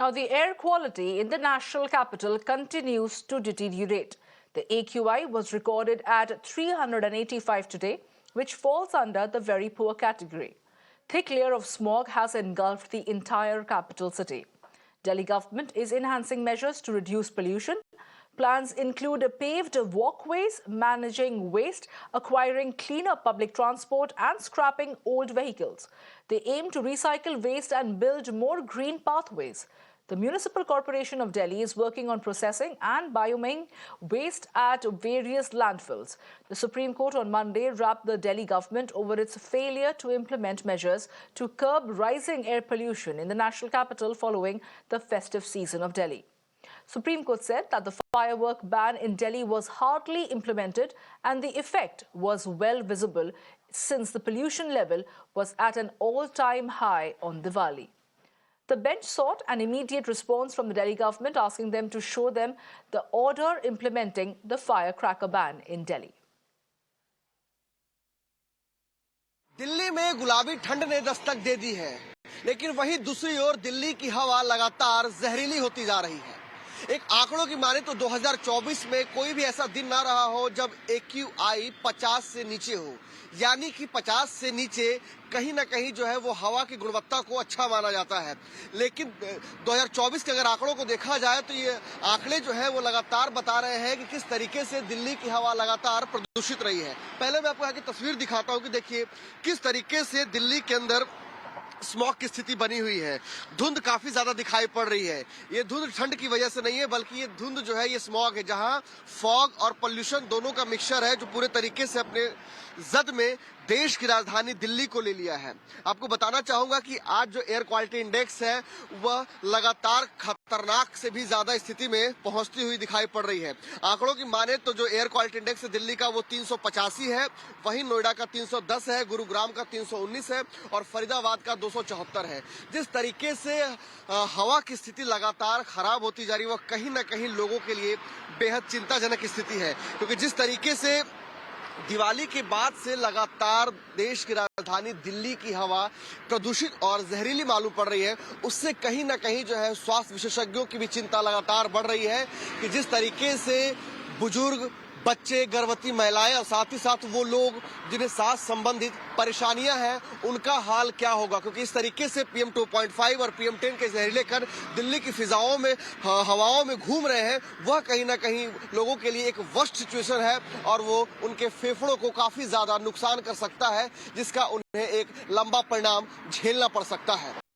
Now, the air quality in the national capital continues to deteriorate. The AQI was recorded at 385 today, which falls under the very poor category. Thick layer of smog has engulfed the entire capital city. Delhi government is enhancing measures to reduce pollution. Plans include paved walkways, managing waste, acquiring cleaner public transport, and scrapping old vehicles. They aim to recycle waste and build more green pathways. The Municipal Corporation of Delhi is working on processing and bioming waste at various landfills. The Supreme Court on Monday rapped the Delhi government over its failure to implement measures to curb rising air pollution in the national capital following the festive season of Delhi. Supreme Court said that the firework ban in Delhi was hardly implemented and the effect was well visible since the pollution level was at an all-time high on Diwali. The bench sought an immediate response from the Delhi government, asking them to show them the order implementing the firecracker ban in Delhi. Delhi में गुलाबी ठंड ने दस्तक दे दी है, लेकिन वहीं दूसरी ओर दिल्ली की हवा लगातार जहरीली होती जा रही है। एक आंकड़ों की माने तो 2024 में कोई भी ऐसा दिन ना रहा हो जब AQI 50 से नीचे हो, यानी कि 50 से नीचे कहीं ना कहीं जो है वो हवा की गुणवत्ता को अच्छा माना जाता है। लेकिन 2024 के अगर आंकड़ों को देखा जाए तो ये आंकड़े जो है वो लगातार बता रहे हैं कि किस तरीके से दिल्ली की हवा लगातार प्रदूषित रही है। पहले मैं आपको यहाँ की तस्वीर दिखाता हूँ कि देखिए किस तरीके से दिल्ली के अंदर स्मॉग की स्थिति बनी हुई है। धुंध काफी ज्यादा दिखाई पड़ रही है। ये धुंध ठंड की वजह से नहीं है, बल्कि ये धुंध जो है ये स्मॉग है, जहां फॉग और पोल्यूशन दोनों का मिक्सचर है, जो पूरे तरीके से अपने जद में देश की राजधानी दिल्ली को ले लिया है। आपको बताना चाहूंगा कि आज जो एयर क्वालिटी इंडेक्स है वह लगातार खतरनाक से भी ज्यादा स्थिति में पहुंचती हुई दिखाई पड़ रही है। आंकड़ों की माने तो जो एयर क्वालिटी इंडेक्स है दिल्ली का वो 385 है, वहीं नोएडा का 310 है, गुरुग्राम का 319 है और फरीदाबाद का 274 है। जिस तरीके से हवा की स्थिति लगातार खराब होती जा रही है वह कहीं ना कहीं लोगों के लिए बेहद चिंताजनक स्थिति है, क्योंकि जिस तरीके से दिवाली के बाद से लगातार देश की राजधानी दिल्ली की हवा प्रदूषित और जहरीली मालूम पड़ रही है, उससे कहीं ना कहीं जो है स्वास्थ्य विशेषज्ञों की भी चिंता लगातार बढ़ रही है कि जिस तरीके से बुजुर्ग, बच्चे, गर्भवती महिलाएं और साथ ही साथ वो लोग जिन्हें सांस संबंधित परेशानियां हैं उनका हाल क्या होगा, क्योंकि इस तरीके से PM 2.5 और PM10 के जहरीले कण दिल्ली की फिजाओं में हवाओं में घूम रहे हैं, वह कहीं ना कहीं लोगों के लिए एक वर्स्ट सिचुएशन है और वो उनके फेफड़ों को काफी ज्यादा नुकसान कर सकता है, जिसका उन्हें एक लंबा परिणाम झेलना पड़ सकता है।